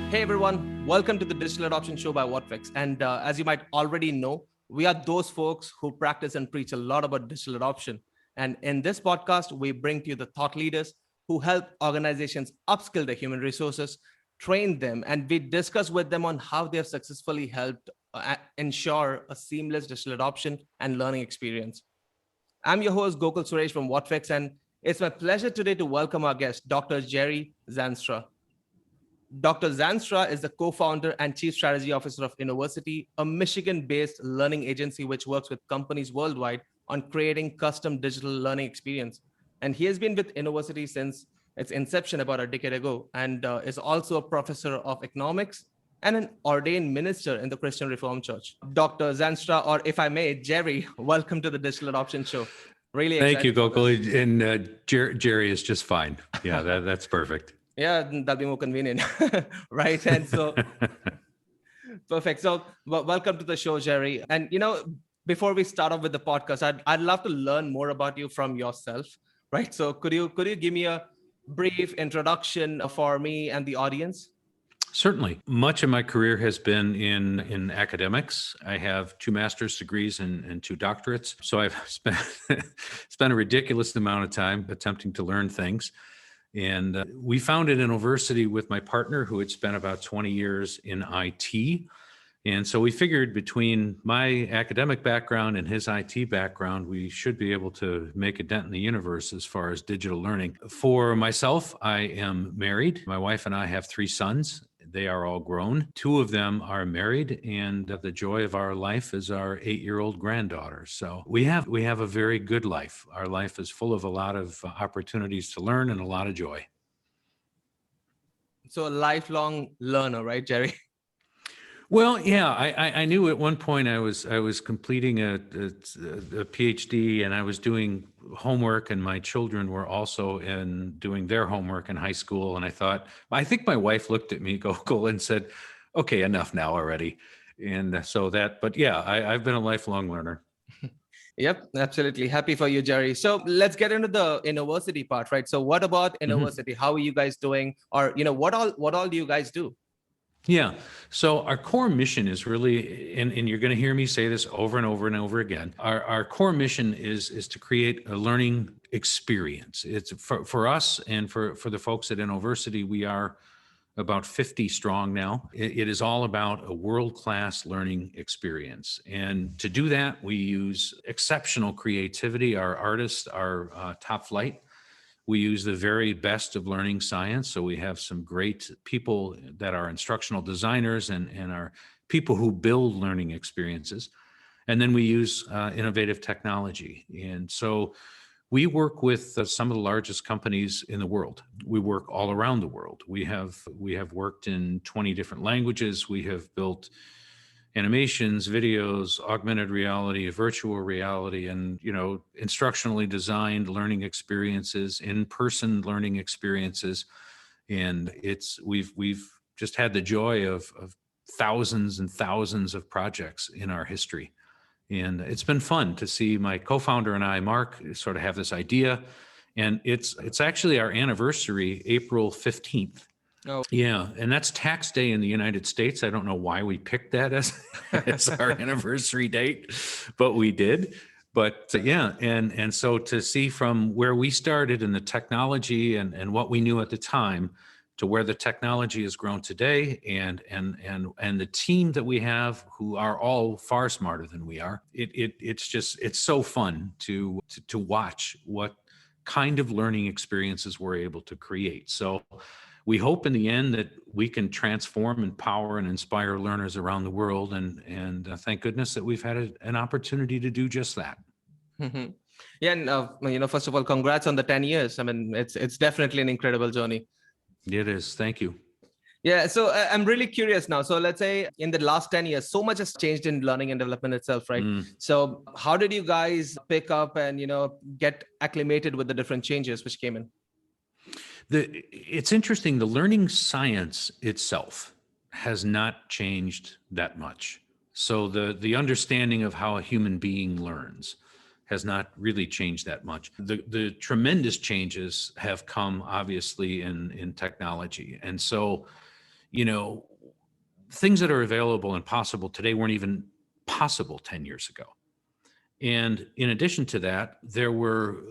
Hey everyone, welcome to the Digital Adoption Show by Whatfix. And as you might already know, we are those folks who practice and preach a lot about digital adoption. And in this podcast, we bring to you the thought leaders who help organizations upskill their human resources, train them, and we discuss with them on how they have successfully helped ensure a seamless digital adoption and learning experience. I'm your host, Gokul Suresh from Whatfix, and it's my pleasure today to welcome our guest, Dr. Jerry Zandstra. Dr. Zandstra is the co-founder and chief strategy officer of Innoversity, a Michigan-based learning agency which works with companies worldwide on creating custom digital learning experience. And he has been with Innoversity since its inception about a decade ago, and is also a professor of economics and an ordained minister in the Christian Reformed Church. Dr. Zandstra, or if I may, Jerry, welcome to the Digital Adoption Show. Really Thank you, excited for this. Gokul. And Jerry is just fine. Yeah, that's perfect. Yeah, that'll be more convenient, right? And so, perfect. So, welcome to the show, Jerry. And before we start off with the podcast, I'd love to learn more about you from yourself, right? So, could you give me a brief introduction for me and the audience? Certainly. Much of my career has been in academics. I have 2 master's degrees and 2 doctorates. So I've spent a ridiculous amount of time attempting to learn things. And we founded Innoversity with my partner, who had spent about 20 years in IT. And so we figured between my academic background and his IT background, we should be able to make a dent in the universe as far as digital learning. For myself, I am married. My wife and I have 3 sons. They are all grown. 2 of them are married, and the joy of our life is our 8-year-old granddaughter. So we have a very good life. Our life is full of a lot of opportunities to learn and a lot of joy. So a lifelong learner, right, Jerry? Well, yeah, I knew at one point I was completing a PhD, and I was doing homework, and my children were also doing their homework in high school. And I think my wife looked at me, Gokul, and said, "Okay, enough now already." And so but yeah, I've been a lifelong learner. Yep, absolutely. Happy for you, Jerry. So let's get into the Innoversity part, right? So what about Innoversity? How are you guys doing? Or what all do you guys do? Yeah. So our core mission is really, and you're going to hear me say this over and over and over again. Our core mission is to create a learning experience. It's for us and for the folks at Innoversity. We are about 50 strong now. It is all about a world-class learning experience. And to do that, we use exceptional creativity. Our artists are top flight. We use the very best of learning science. So we have some great people that are instructional designers and are people who build learning experiences. And then we use innovative technology. And so we work with some of the largest companies in the world. We work all around the world. We have worked in 20 different languages. We have built animations, videos, augmented reality, virtual reality, and instructionally designed learning experiences, in-person learning experiences. And we've just had the joy of thousands and thousands of projects in our history. And it's been fun to see my co-founder and I, Mark, sort of have this idea. And it's actually our anniversary, April 15th. Oh. Yeah, and that's tax day in the United States. I don't know why we picked that as our anniversary date, but we did. But yeah, and so to see from where we started in the technology and what we knew at the time to where the technology has grown today, and the team that we have, who are all far smarter than we are, it's so fun to watch what kind of learning experiences we're able to create. So we hope in the end that we can transform, empower, and inspire learners around the world. And thank goodness that we've had an opportunity to do just that. Mm-hmm. Yeah, and first of all, congrats on the 10 years. I mean, it's definitely an incredible journey. It is. Thank you. Yeah, so I'm really curious now. So let's say in the last 10 years, so much has changed in learning and development itself, right? So how did you guys pick up and get acclimated with the different changes which came in? It's interesting. The learning science itself has not changed that much. So the understanding of how a human being learns has not really changed that much. The tremendous changes have come obviously in technology. And so, you know, things that are available and possible today weren't even possible 10 years ago. And in addition to that, there were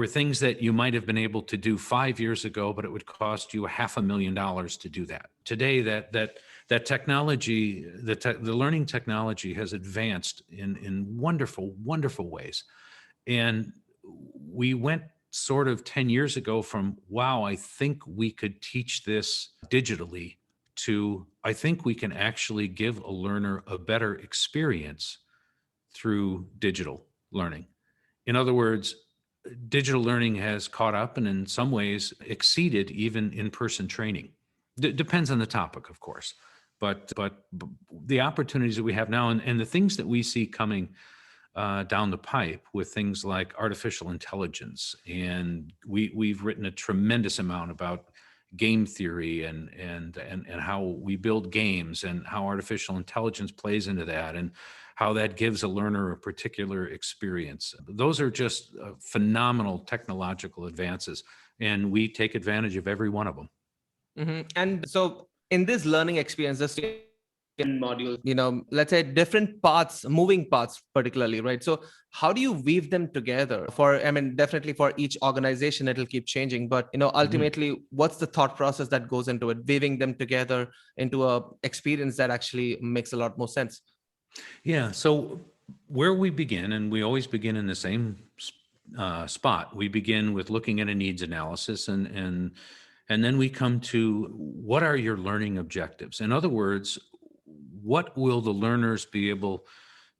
things that you might have been able to do 5 years ago, but it would cost you $500,000 to do that. Today, that technology, the learning technology has advanced in wonderful, wonderful ways. And we went sort of 10 years ago from, wow, I think we could teach this digitally, to, I think we can actually give a learner a better experience through digital learning. In other words, digital learning has caught up and in some ways exceeded even in-person training. Depends on the topic, of course, but the opportunities that we have now, and the things that we see coming down the pipe with things like artificial intelligence, and we've written a tremendous amount about game theory and how we build games and how artificial intelligence plays into that, and how that gives a learner a particular experience. Those are just phenomenal technological advances, and we take advantage of every one of them. And so in this learning experience, this module, let's say different parts, moving parts particularly, right? So how do you weave them together? Definitely for each organization, it'll keep changing, but ultimately, what's the thought process that goes into it, weaving them together into a experience that actually makes a lot more sense? Yeah. So where we begin, and we always begin in the same spot, we begin with looking at a needs analysis, and then we come to, what are your learning objectives? In other words, what will the learners be able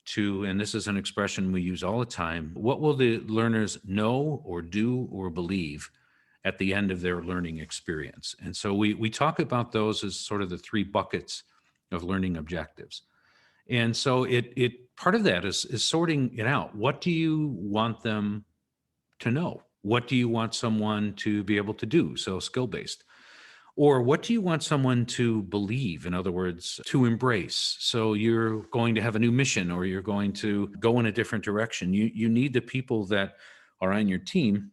to, and this is an expression we use all the time, what will the learners know or do or believe at the end of their learning experience? And so we talk about those as sort of the three buckets of learning objectives. And so it part of that is sorting it out. What do you want them to know? What do you want someone to be able to do? So skill-based. Or what do you want someone to believe? In other words, to embrace. So you're going to have a new mission, or you're going to go in a different direction. You need the people that are on your team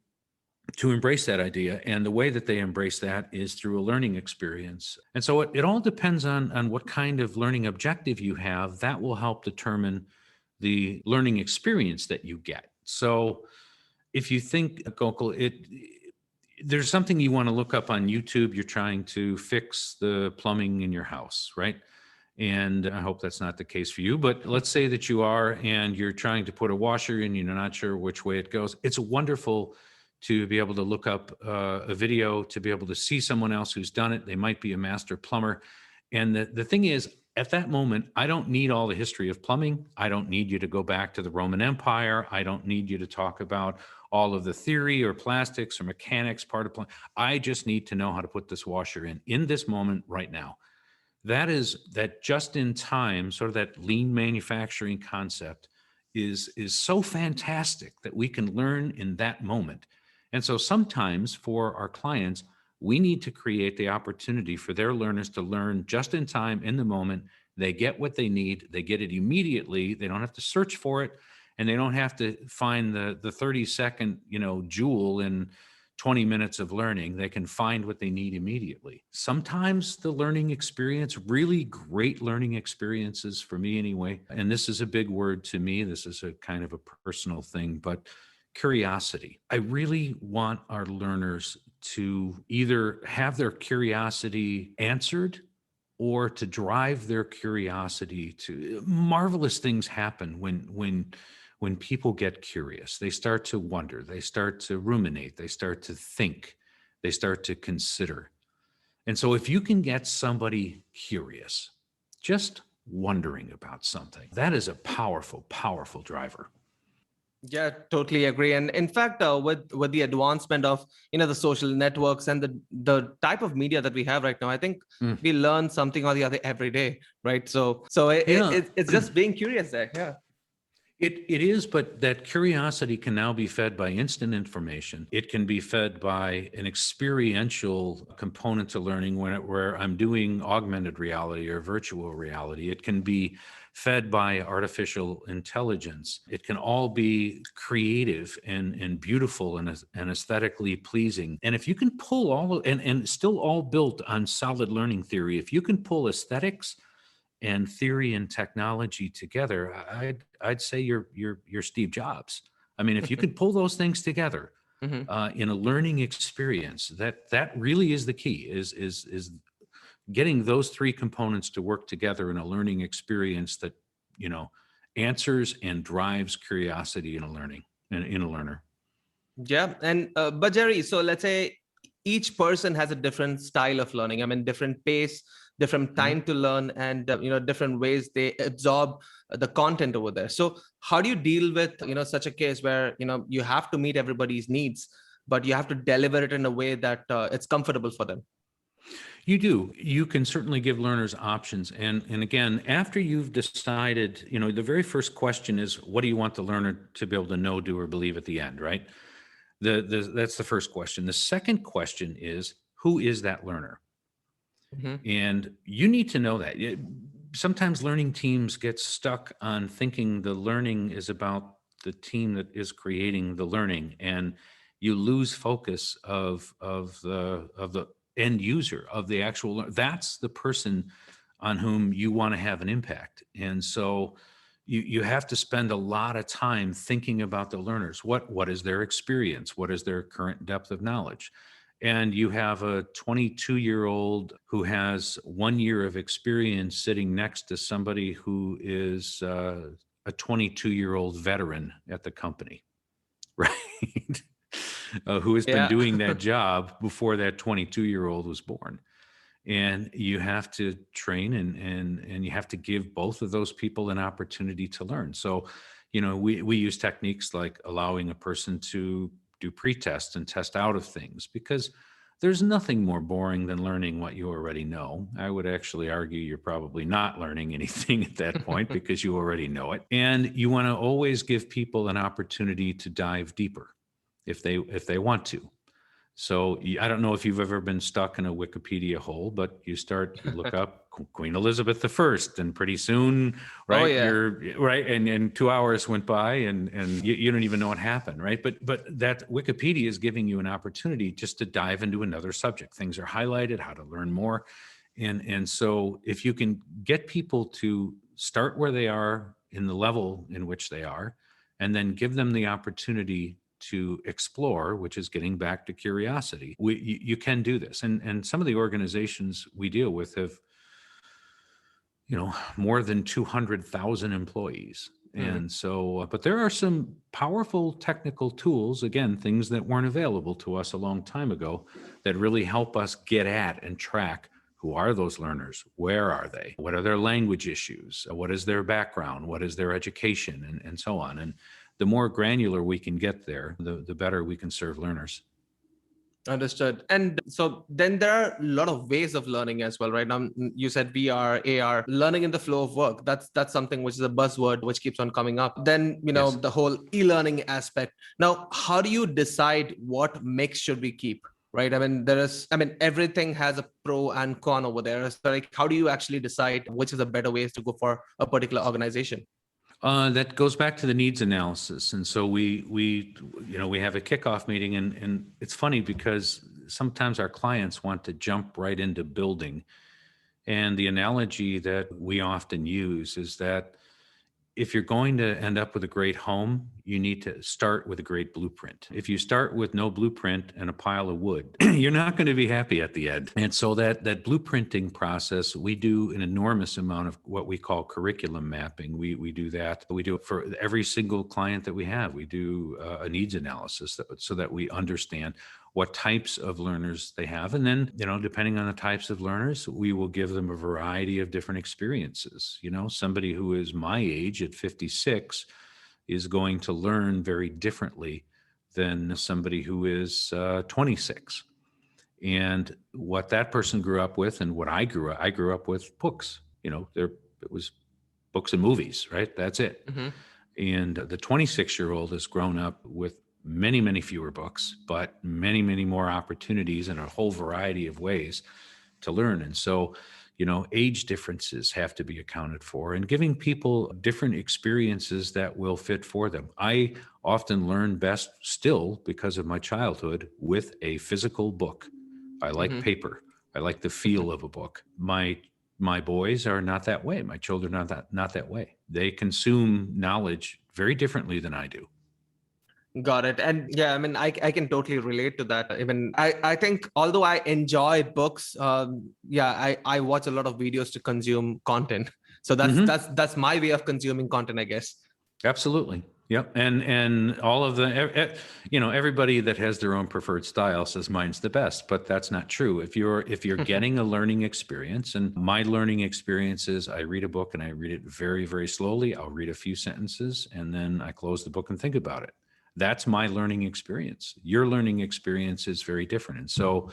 to embrace that idea. And the way that they embrace that is through a learning experience. And so it all depends on what kind of learning objective you have. That will help determine the learning experience that you get. So if you think, Gokul, there's something you want to look up on YouTube. You're trying to fix the plumbing in your house, right? And I hope that's not the case for you, but let's say that you are, and you're trying to put a washer in, you're not sure which way it goes. It's wonderful to be able to look up a video, to be able to see someone else who's done it. They might be a master plumber. And the thing is, at that moment, I don't need all the history of plumbing. I don't need you to go back to the Roman Empire. I don't need you to talk about all of the theory or plastics or mechanics part of plumbing. I just need to know how to put this washer in this moment right now. That just in time, sort of that lean manufacturing concept is so fantastic that we can learn in that moment. And so sometimes for our clients, we need to create the opportunity for their learners to learn just in time, in the moment. They get what they need. They get it immediately. They don't have to search for it, and they don't have to find the 30-second, jewel in 20 minutes of learning. They can find what they need immediately. Sometimes the learning experience, really great learning experiences for me anyway, and this is a big word to me. This is a kind of a personal thing, but curiosity. I really want our learners to either have their curiosity answered or to drive their curiosity to. Marvelous things happen when people get curious. They start to wonder, they start to ruminate, they start to think, they start to consider. And so if you can get somebody curious, just wondering about something, that is a powerful, powerful driver. Yeah, totally agree. And in fact, with the advancement of the social networks and the type of media that we have right now, I think we learn something or the other every day, right? So it's just being curious there. Yeah. It is, but that curiosity can now be fed by instant information. It can be fed by an experiential component to learning where I'm doing augmented reality or virtual reality. It can be fed by artificial intelligence. It can all be creative and beautiful and aesthetically pleasing. And if you can pull and still all built on solid learning theory, if you can pull aesthetics and theory and technology together, I'd say you're Steve Jobs. I mean, if you could pull those things together Mhm. in a learning experience, that really is the key. Is getting those three components to work together in a learning experience that you know answers and drives curiosity in a learner. Yeah, and but Jerry, so let's say each person has a different style of learning. I mean, different pace, different Mhm. time to learn, and different ways they absorb the content over there. So, how do you deal with such a case where you have to meet everybody's needs, but you have to deliver it in a way that it's comfortable for them? You do. You can certainly give learners options. And again, after you've decided, the very first question is, what do you want the learner to be able to know, do, or believe at the end, right? That's the first question. The second question is, who is that learner? Hmm. And you need to know that. Sometimes learning teams get stuck on thinking the learning is about the team that is creating the learning, and you lose focus of the end user of the actual that's the person on whom you want to have an impact. And so you have to spend a lot of time thinking about the learners. What is their experience? What is their current depth of knowledge? And you have a 22-year-old who has 1 year of experience sitting next to somebody who is a 22-year-old veteran at the company, right? Who has been Yeah. doing that job before that 22-year-old was born. And you have to train and you have to give both of those people an opportunity to learn. So, we use techniques like allowing a person to do pre-test and test out of things, because there's nothing more boring than learning what you already know. I would actually argue you're probably not learning anything at that point because you already know it. And you want to always give people an opportunity to dive deeper if they want to. So I don't know if you've ever been stuck in a Wikipedia hole, but you look up Queen Elizabeth I, and pretty soon, Oh right, yeah. you're right, and 2 hours went by, and you don't even know what happened, right? But that Wikipedia is giving you an opportunity just to dive into another subject. Things are highlighted, how to learn more, and so if you can get people to start where they are in the level in which they are, and then give them the opportunity to explore, which is getting back to curiosity. You can do this, and some of the organizations we deal with have, more than 200,000 employees. Hmm. And so, but there are some powerful technical tools, again, things that weren't available to us a long time ago, that really help us get at and track who are those learners? Where are they? What are their language issues? What is their background? What is their education? And so on. And the more granular we can get there, the better we can serve learners. Understood. And so then there are a lot of ways of learning as well, right? Now you said VR, AR, learning in the flow of work. That's something which is a buzzword which keeps on coming up. Then Yes. the whole e-learning aspect. Now, how do you decide what mix should we keep? Right. Everything has a pro and con over there. So like, how do you actually decide which is a better ways to go for a particular organization? That goes back to the needs analysis, and so we have a kickoff meeting, and it's funny because sometimes our clients want to jump right into building, and the analogy that we often use is that if you're going to end up with a great home, you need to start with a great blueprint. If you start with no blueprint and a pile of wood, you're not going to be happy at the end. And so that blueprinting process, we do an enormous amount of what we call curriculum mapping. We do that. We do it for every single client that we have. We do a needs analysis so that we understand what types of learners they have. And then, depending on the types of learners, we will give them a variety of different experiences. Somebody who is my age at 56 is going to learn very differently than somebody who is 26. And what that person grew up with and what I grew up with books. It was books and movies, right? That's it. Mm-hmm. And the 26-year-old has grown up with many, many fewer books, but many, many more opportunities in a whole variety of ways to learn. And so, age differences have to be accounted for, and giving people different experiences that will fit for them. I often learn best still because of my childhood with a physical book. I like Mm-hmm. paper. I like the feel of a book. My boys are not that way. My children are not that way. They consume knowledge very differently than I do. Got it. And yeah, I mean, I can totally relate to that. Even I think although I enjoy books, yeah, I watch a lot of videos to consume content. So Mhm. that's my way of consuming content, I guess. Absolutely. Yep. And all of everybody that has their own preferred style says mine's the best, but that's not true. If you're getting a learning experience, and my learning experience is I read a book and I read it very, very slowly. I'll read a few sentences and then I close the book and think about it. That's my learning experience. Your learning experience is very different. And so,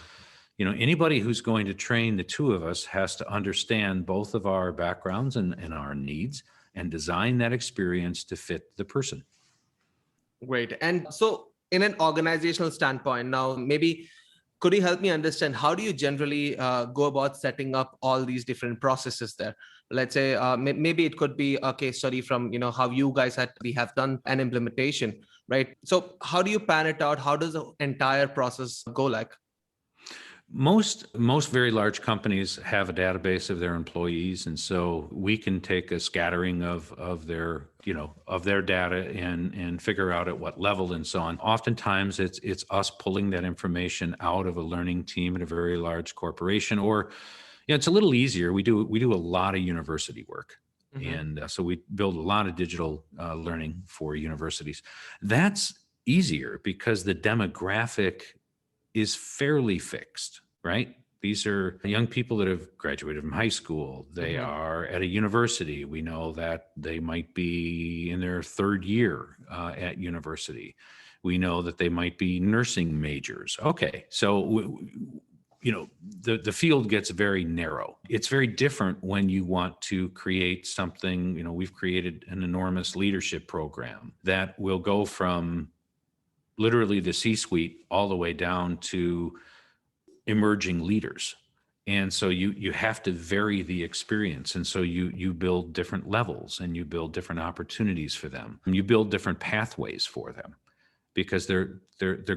anybody who's going to train the two of us has to understand both of our backgrounds and our needs and design that experience to fit the person. Great. And so, in an organizational standpoint, now maybe could you help me understand how do you generally go about setting up all these different processes there? Let's say maybe it could be a case study from how you guys we have done an implementation, right? So how do you pan it out? How does the entire process go like? Most very large companies have a database of their employees, and so we can take a scattering of their data and figure out at what level and so on. Oftentimes, it's us pulling that information out of a learning team at a very large corporation, or it's a little easier. We do a lot of university work. Mm-hmm. And so we build a lot of digital learning for universities. That's easier because the demographic is fairly fixed, right? These are young people that have graduated from high school. They Mm-hmm. are at a university. We know that they might be in their third year at university. We know that they might be nursing majors. Okay, so the field gets very narrow. It's very different when you want to create something. We've created an enormous leadership program that will go from literally the C-suite all the way down to emerging leaders. And so you have to vary the experience. And so you build different levels and you build different opportunities for them. And you build different pathways for them because they're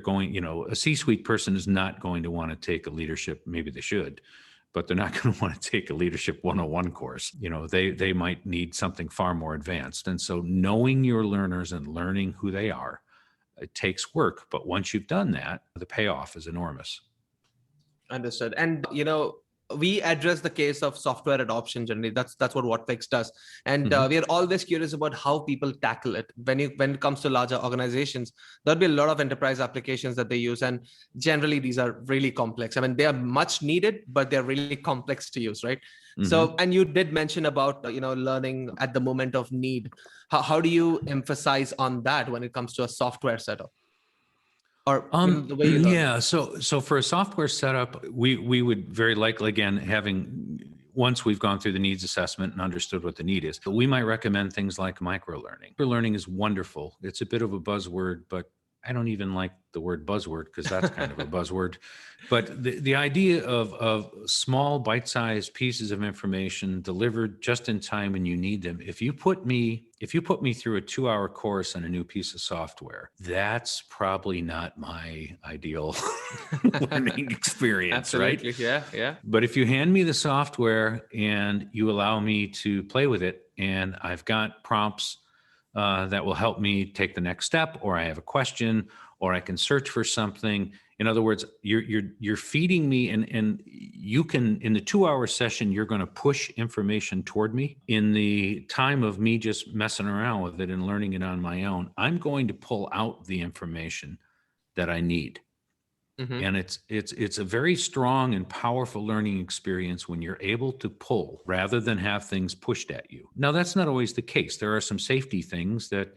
going, a C-suite person is not going to want to take a leadership, maybe they should, but they're not going to want to take a leadership 101 course. They might need something far more advanced. And so knowing your learners and learning who they are, it takes work, but once you've done that, the payoff is enormous. Understood. And we address the case of software adoption generally. That's what WhatFix does, and we are always curious about how people tackle it. When it comes to larger organizations, there'll be a lot of enterprise applications that they use, and generally these are really complex. I mean, they are much needed, but they're really complex to use, right? So, and you did mention about learning at the moment of need. How do you emphasize on that when it comes to a software setup? Or the way you learn? Yeah. So for a software setup, we would very likely, again, once we've gone through the needs assessment and understood what the need is, we might recommend things like microlearning. Microlearning is wonderful. It's a bit of a buzzword, but I don't even like the word buzzword because that's kind of a buzzword. But the idea of small bite-sized pieces of information delivered just in time when you need them. If you put me through a 2-hour course on a new piece of software, that's probably not my ideal learning experience, Absolutely. right? Yeah. But if you hand me the software and you allow me to play with it, and I've got prompts that will help me take the next step, or I have a question, or I can search for something. In other words, you're feeding me, and you can, in the 2-hour session, you're going to push information toward me. In the time of me just messing around with it and learning it on my own, I'm going to pull out the information that I need. Mm-hmm. And it's a very strong and powerful learning experience when you're able to pull rather than have things pushed at you. Now, that's not always the case. There are some safety things that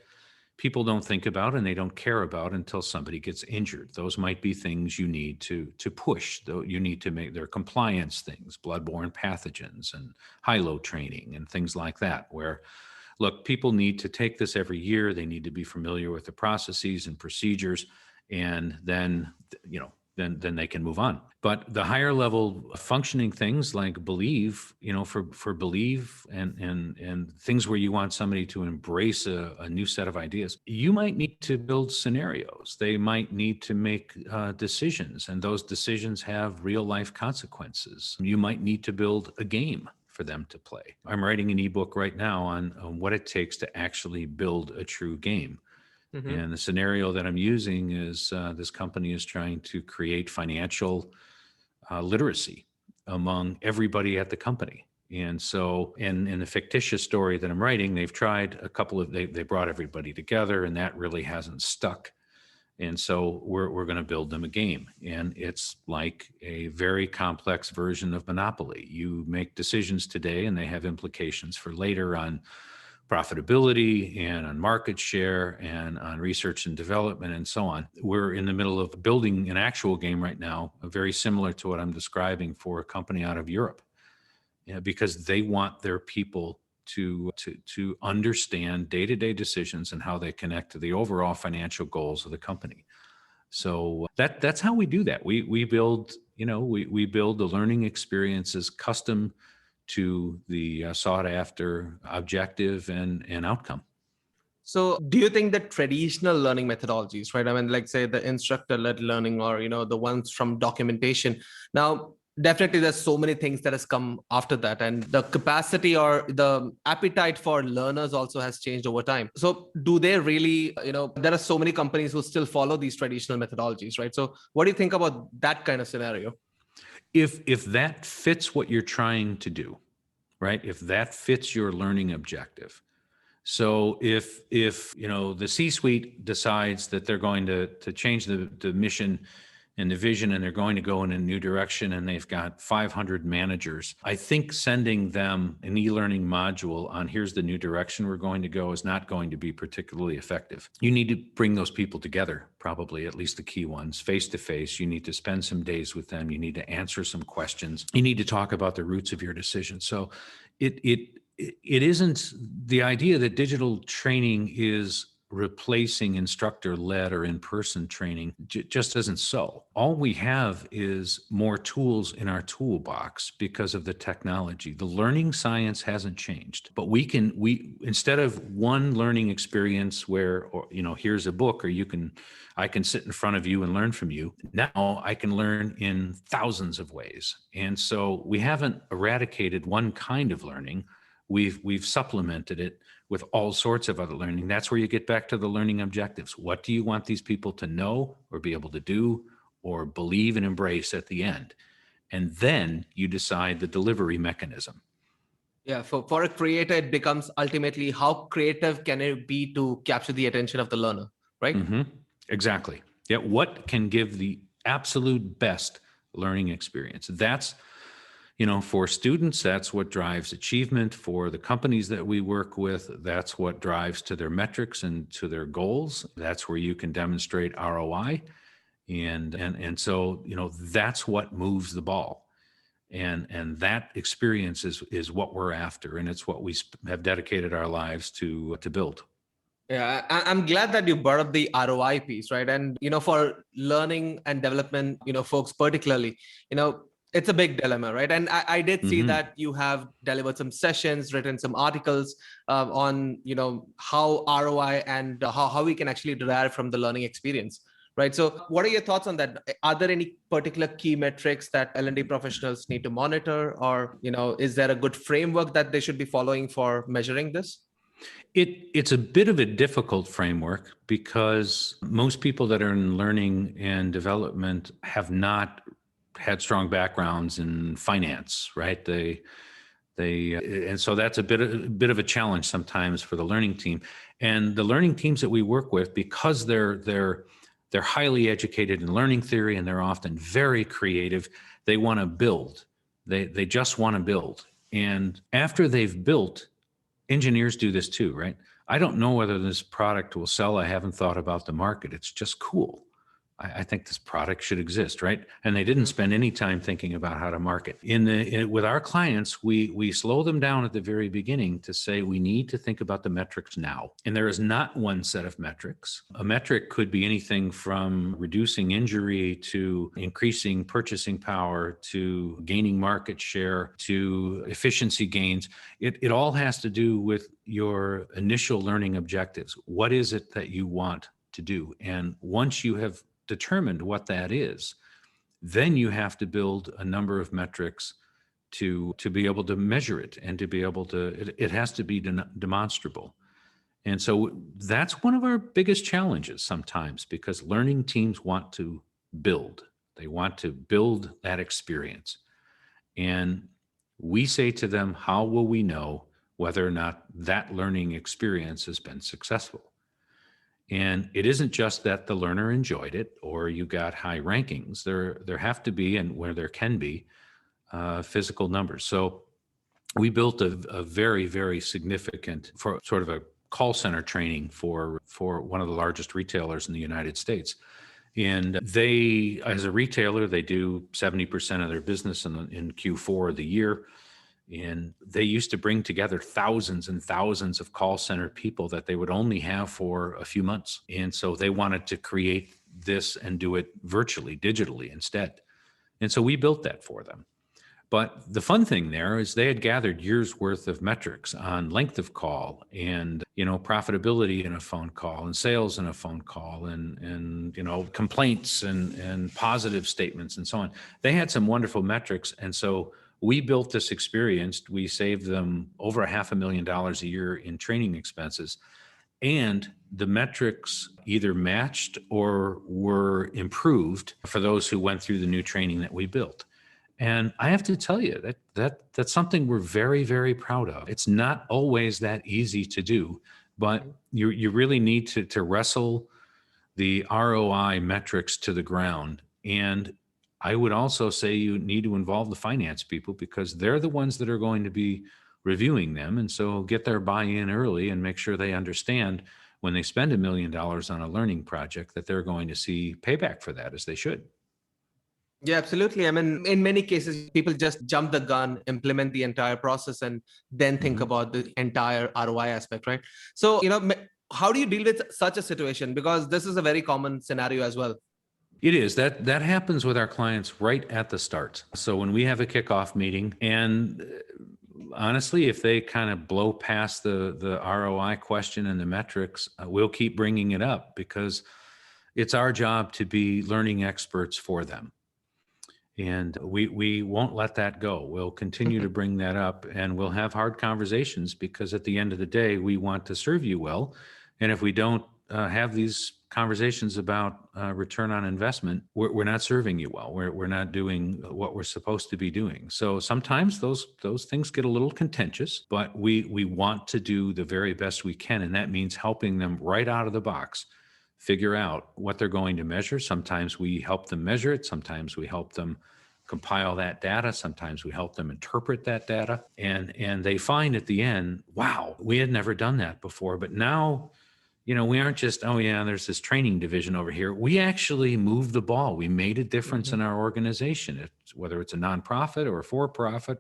people don't think about and they don't care about until somebody gets injured. Those might be things you need to push. Though you need to make their compliance things, bloodborne pathogens and high-low training and things like that, where look, people need to take this every year. They need to be familiar with the processes and procedures, and then, then they can move on. But the higher level functioning things like believe, for believe and things where you want somebody to embrace a new set of ideas, you might need to build scenarios. They might need to make decisions, and those decisions have real life consequences. You might need to build a game for them to play. I'm writing an ebook right now on what it takes to actually build a true game. And the scenario that I'm using is this company is trying to create financial literacy among everybody at the company. And so in the fictitious story that I'm writing, they've tried they brought everybody together, and that really hasn't stuck. And so we're going to build them a game. And it's like a very complex version of Monopoly. You make decisions today, and they have implications for later on profitability and on market share and on research and development and so on. We're in the middle of building an actual game right now, very similar to what I'm describing for a company out of Europe, because they want their people to understand day-to-day decisions and how they connect to the overall financial goals of the company. So that's how we do that. We build, we build the learning experiences custom to the sought after objective and outcome. So do you think that traditional learning methodologies, right? I mean, like say the instructor-led learning, or, the ones from documentation. Now, definitely there's so many things that has come after that, and the capacity or the appetite for learners also has changed over time. So do they really, there are so many companies who still follow these traditional methodologies, right? So what do you think about that kind of scenario? If that fits what you're trying to do, right? If that fits your learning objective. So if the C-suite decides that they're going to change the mission and the vision, and they're going to go in a new direction, and they've got 500 managers, I think sending them an e-learning module on here's the new direction we're going to go is not going to be particularly effective. You need to bring those people together, probably at least the key ones, face to face. You need to spend some days with them. You need to answer some questions. You need to talk about the roots of your decision. So it isn't the idea that digital training is replacing instructor-led or in-person training, just isn't so. All we have is more tools in our toolbox because of the technology. The learning science hasn't changed, but we instead of one learning experience where, here's a book, or I can sit in front of you and learn from you. Now I can learn in thousands of ways. And so we haven't eradicated one kind of learning. We've supplemented it with all sorts of other learning. That's where you get back to the learning objectives. What do you want these people to know or be able to do or believe and embrace at the end? And then you decide the delivery mechanism. Yeah, for a creator, it becomes ultimately how creative can it be to capture the attention of the learner, right? Mm-hmm. Exactly. Yeah. What can give the absolute best learning experience? That's, for students, that's what drives achievement. For the companies that we work with, that's what drives to their metrics and to their goals. That's where you can demonstrate ROI. And so, that's what moves the ball. And that experience is what we're after. And it's what we have dedicated our lives to build. Yeah, I'm glad that you brought up the ROI piece, right? And, for learning and development, folks particularly, it's a big dilemma, right? And I did see that you have delivered some sessions, written some articles on, how ROI and how we can actually derive from the learning experience, right? So what are your thoughts on that? Are there any particular key metrics that L&D professionals need to monitor, or, is there a good framework that they should be following for measuring this? It's a bit of a difficult framework because most people that are in learning and development have not had strong backgrounds in finance, right? And so that's a bit of a challenge sometimes for the learning team. And the learning teams that we work with, because they're highly educated in learning theory and they're often very creative, they want to build. They just want to build. And after they've built, engineers do this too, right? I don't know whether this product will sell. I haven't thought about the market. It's just cool. I think this product should exist, right? And they didn't spend any time thinking about how to market. With our clients, we slow them down at the very beginning to say we need to think about the metrics now. And there is not one set of metrics. A metric could be anything from reducing injury to increasing purchasing power to gaining market share to efficiency gains. It all has to do with your initial learning objectives. What is it that you want to do? And once you have determined what that is, then you have to build a number of metrics to be able to measure it and to be able to, it has to be demonstrable. And so that's one of our biggest challenges sometimes, because learning teams want to build. They want to build that experience. And we say to them, how will we know whether or not that learning experience has been successful? And it isn't just that the learner enjoyed it or you got high rankings. There have to be, and where there can be, physical numbers. So we built a very, very significant, for sort of a call center training for one of the largest retailers in the United States. And they, as a retailer, they do 70% of their business in Q4 of the year. And they used to bring together thousands and thousands of call center people that they would only have for a few months. And so they wanted to create this and do it virtually, digitally instead. And so we built that for them. But the fun thing there is they had gathered years worth of metrics on length of call and, profitability in a phone call and sales in a phone call and complaints and positive statements and so on. They had some wonderful metrics. And so we built this experience. We saved them over $500,000 a year in training expenses. And the metrics either matched or were improved for those who went through the new training that we built. And I have to tell you that's something we're very, very proud of. It's not always that easy to do, but you really need to wrestle the ROI metrics to the ground. And I would also say you need to involve the finance people, because they're the ones that are going to be reviewing them. And so get their buy-in early and make sure they understand when they spend $1 million on a learning project that they're going to see payback for that, as they should. Yeah, absolutely. I mean, in many cases, people just jump the gun, implement the entire process, and then think about the entire ROI aspect, right? So, how do you deal with such a situation? Because this is a very common scenario as well. It is. That happens with our clients right at the start. So when we have a kickoff meeting, and honestly, if they kind of blow past the ROI question and the metrics, we'll keep bringing it up, because it's our job to be learning experts for them. And we won't let that go. We'll continue to bring that up, and we'll have hard conversations, because at the end of the day, we want to serve you well. And if we don't have these conversations about return on investment, we're not serving you well. We're not doing what we're supposed to be doing. So sometimes those things get a little contentious, but we want to do the very best we can. And that means helping them right out of the box figure out what they're going to measure. Sometimes we help them measure it. Sometimes we help them compile that data. Sometimes we help them interpret that data. And they find at the end, wow, we had never done that before. But now, we aren't just, oh yeah, there's this training division over here. We actually moved the ball. We made a difference in our organization. Whether it's a nonprofit or a for-profit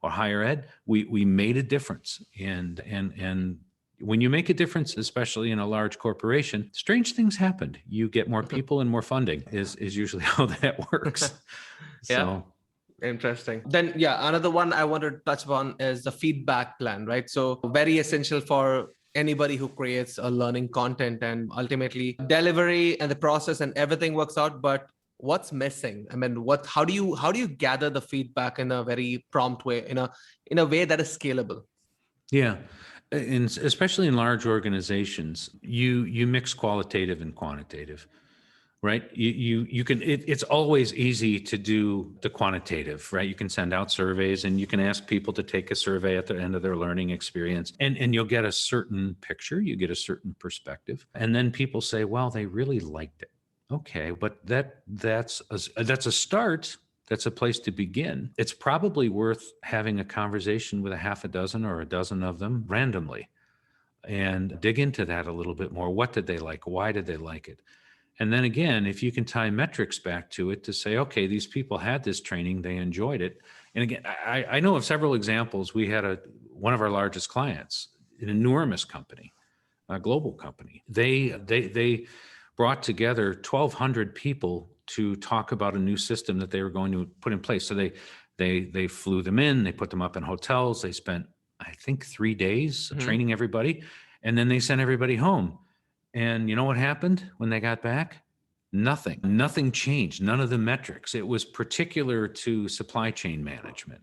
or higher ed, we made a difference. And when you make a difference, especially in a large corporation, strange things happen. You get more people and more funding is usually how that works. Yeah. Interesting. Then, another one I want to touch upon is the feedback plan, right? So very essential for anybody who creates a learning content, and ultimately delivery and the process and everything works out. But what's missing? I mean, how do you gather the feedback in a very prompt way, in a way that is scalable? Yeah. And especially in large organizations, you mix qualitative and quantitative, right? You can, it's always easy to do the quantitative, right? You can send out surveys and you can ask people to take a survey at the end of their learning experience, and you'll get a certain picture, you get a certain perspective. And then people say, well, they really liked it. Okay, but that's a start. That's a place to begin. It's probably worth having a conversation with a half a dozen or a dozen of them randomly and dig into that a little bit more. What did they like? Why did they like it? And then again, if you can tie metrics back to it to say, okay, these people had this training, they enjoyed it. And again, I know of several examples. We had one of our largest clients, an enormous company, a global company. They brought together 1,200 people to talk about a new system that they were going to put in place. So they flew them in, they put them up in hotels. They spent, I think, 3 days training everybody, and then they sent everybody home. And you know what happened when they got back? Nothing changed. None of the metrics. It was particular to supply chain management.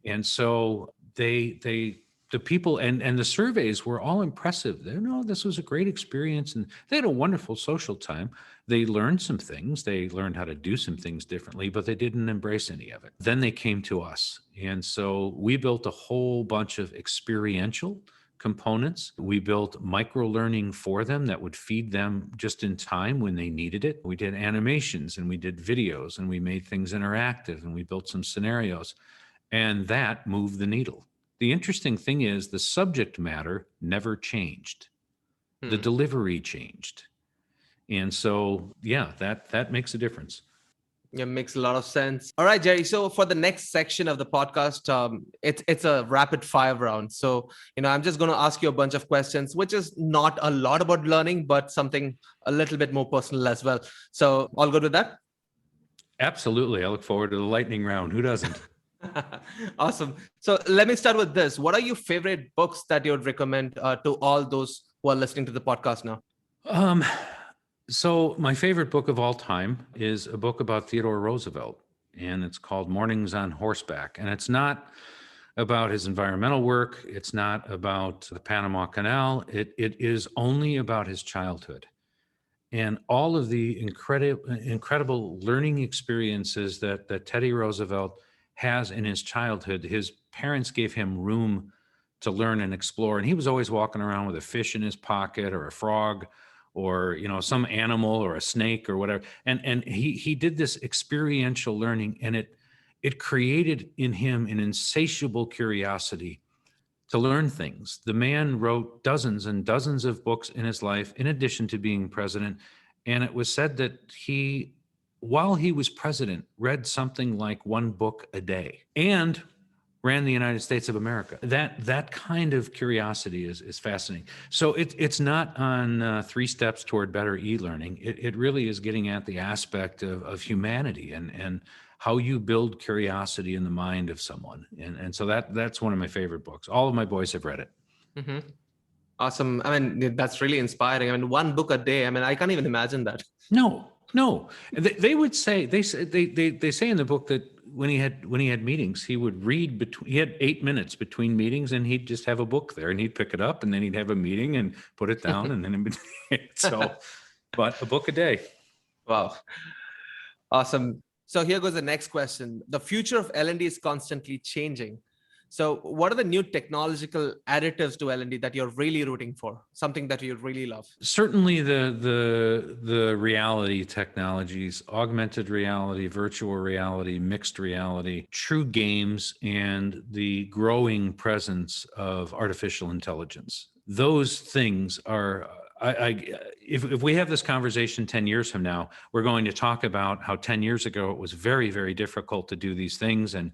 And so the people and the surveys were all impressive. They know this was a great experience, and they had a wonderful social time. They learned some things. They learned how to do some things differently, but they didn't embrace any of it. Then they came to us. And so we built a whole bunch of experiential components. We built micro learning for them that would feed them just in time when they needed it. We did animations and we did videos and we made things interactive and we built some scenarios, and that moved the needle. The interesting thing is the subject matter never changed. The delivery changed. And so, yeah, that makes a difference. Yeah, makes a lot of sense. All right, Jerry. So for the next section of the podcast, it's a rapid fire round. So, I'm just going to ask you a bunch of questions, which is not a lot about learning, but something a little bit more personal as well. So all good with that? Absolutely. I look forward to the lightning round. Who doesn't? Awesome. So let me start with this. What are your favorite books that you would recommend to all those who are listening to the podcast now? So my favorite book of all time is a book about Theodore Roosevelt, and it's called Mornings on Horseback. And it's not about his environmental work. It's not about the Panama Canal. It is only about his childhood and all of the incredible learning experiences that Teddy Roosevelt has in his childhood. His parents gave him room to learn and explore, and he was always walking around with a fish in his pocket or a frog or some animal or a snake or whatever, and he did this experiential learning, and it created in him an insatiable curiosity to learn things. The man wrote dozens and dozens of books in his life in addition to being president, and it was said that he, while he was president, read something like one book a day and ran the United States of America. That kind of curiosity is fascinating. So it's not on 3 steps toward better e-learning. It really is getting at the aspect of humanity and how you build curiosity in the mind of someone. And so that's one of my favorite books. All of my boys have read it. Awesome. I mean, that's really inspiring. I mean, 1 book a day. I mean, I can't even imagine that. No. They would say, they say in the book that when he had meetings, he would read he had 8 minutes between meetings, and he'd just have a book there and he'd pick it up and then he'd have a meeting and put it down and then in between. So, but a book a day. Wow. Awesome. So here goes the next question. The future of L&D is constantly changing. So what are the new technological additives to L&D that you're really rooting for? Something that you really love? Certainly the reality technologies, augmented reality, virtual reality, mixed reality, true games, and the growing presence of artificial intelligence. Those things are, if we have this conversation 10 years from now, we're going to talk about how 10 years ago it was very, very difficult to do these things. And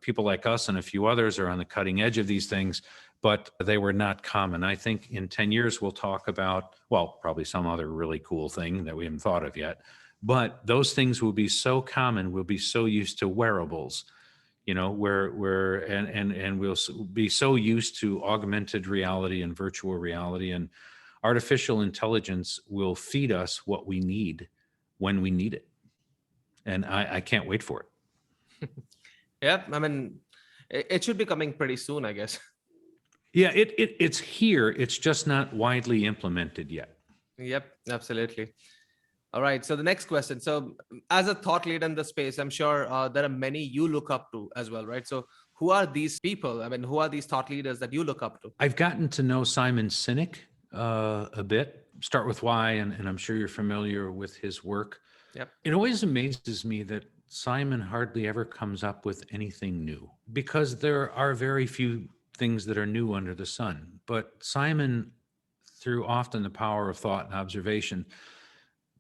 people like us and a few others are on the cutting edge of these things, but they were not common. I think in 10 years, we'll talk about, well, probably some other really cool thing that we haven't thought of yet, but those things will be so common. We'll be so used to wearables, and we'll be so used to augmented reality and virtual reality, and artificial intelligence will feed us what we need when we need it. And I can't wait for it. Yeah, I mean, it should be coming pretty soon, I guess. Yeah, it's here. It's just not widely implemented yet. Yep, absolutely. All right. So the next question. So as a thought leader in the space, I'm sure there are many you look up to as well, right? So who are these people? I mean, who are these thought leaders that you look up to? I've gotten to know Simon Sinek a bit. Start with why, and I'm sure you're familiar with his work. Yep. It always amazes me that Simon hardly ever comes up with anything new, because there are very few things that are new under the sun. But Simon, through often the power of thought and observation,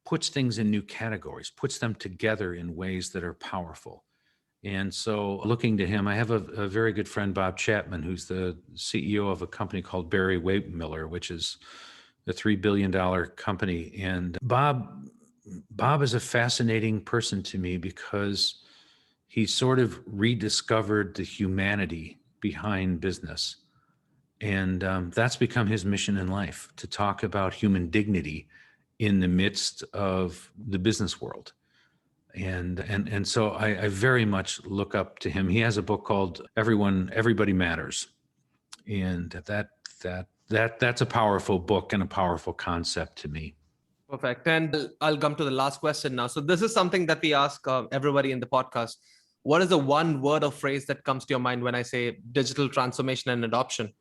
puts things in new categories, puts them together in ways that are powerful. And so looking to him, I have a very good friend, Bob Chapman, who's the CEO of a company called Barry Waitmiller, which is a $3 billion company. And Bob is a fascinating person to me because he sort of rediscovered the humanity behind business. And that's become his mission in life, to talk about human dignity in the midst of the business world. And so I very much look up to him. He has a book called Everybody Matters. And that's a powerful book and a powerful concept to me. Perfect. And I'll come to the last question now. So this is something that we ask everybody in the podcast. What is the one word or phrase that comes to your mind when I say digital transformation and adoption?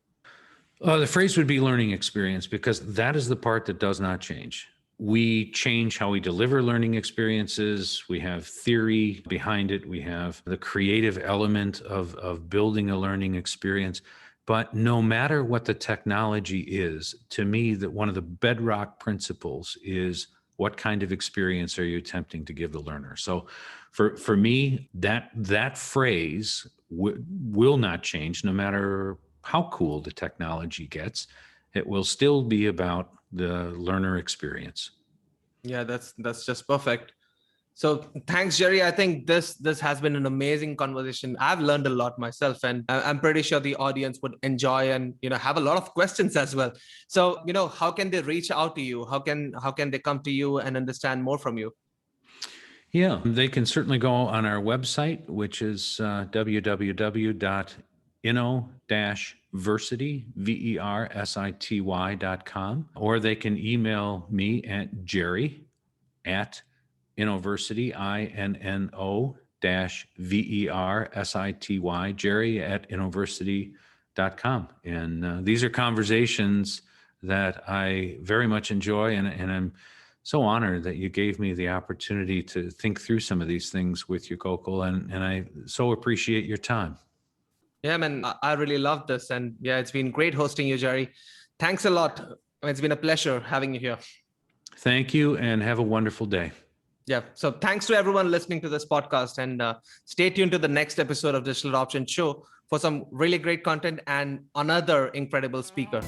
The phrase would be learning experience, because that is the part that does not change. We change how we deliver learning experiences. We have theory behind it. We have the creative element of building a learning experience. But no matter what the technology is, to me, that one of the bedrock principles is, what kind of experience are you attempting to give the learner? So for me, that phrase will not change no matter how cool the technology gets. It will still be about the learner experience. Yeah, that's just perfect. So thanks, Jerry. I think this has been an amazing conversation. I've learned a lot myself, and I'm pretty sure the audience would enjoy and have a lot of questions as well. So how can they reach out to you? How can they come to you and understand more from you? Yeah, they can certainly go on our website, which is www.inno-versity.com, or they can email me at Jerry@Innoversity, INNO-VERSITY, Jerry@Innoversity.com. And these are conversations that I very much enjoy, and I'm so honored that you gave me the opportunity to think through some of these things with you, Gokul, and I so appreciate your time. Yeah, man, I really love this. And yeah, it's been great hosting you, Jerry. Thanks a lot. It's been a pleasure having you here. Thank you, and have a wonderful day. Yeah. So thanks to everyone listening to this podcast, and stay tuned to the next episode of Digital Adoption Show for some really great content and another incredible speaker.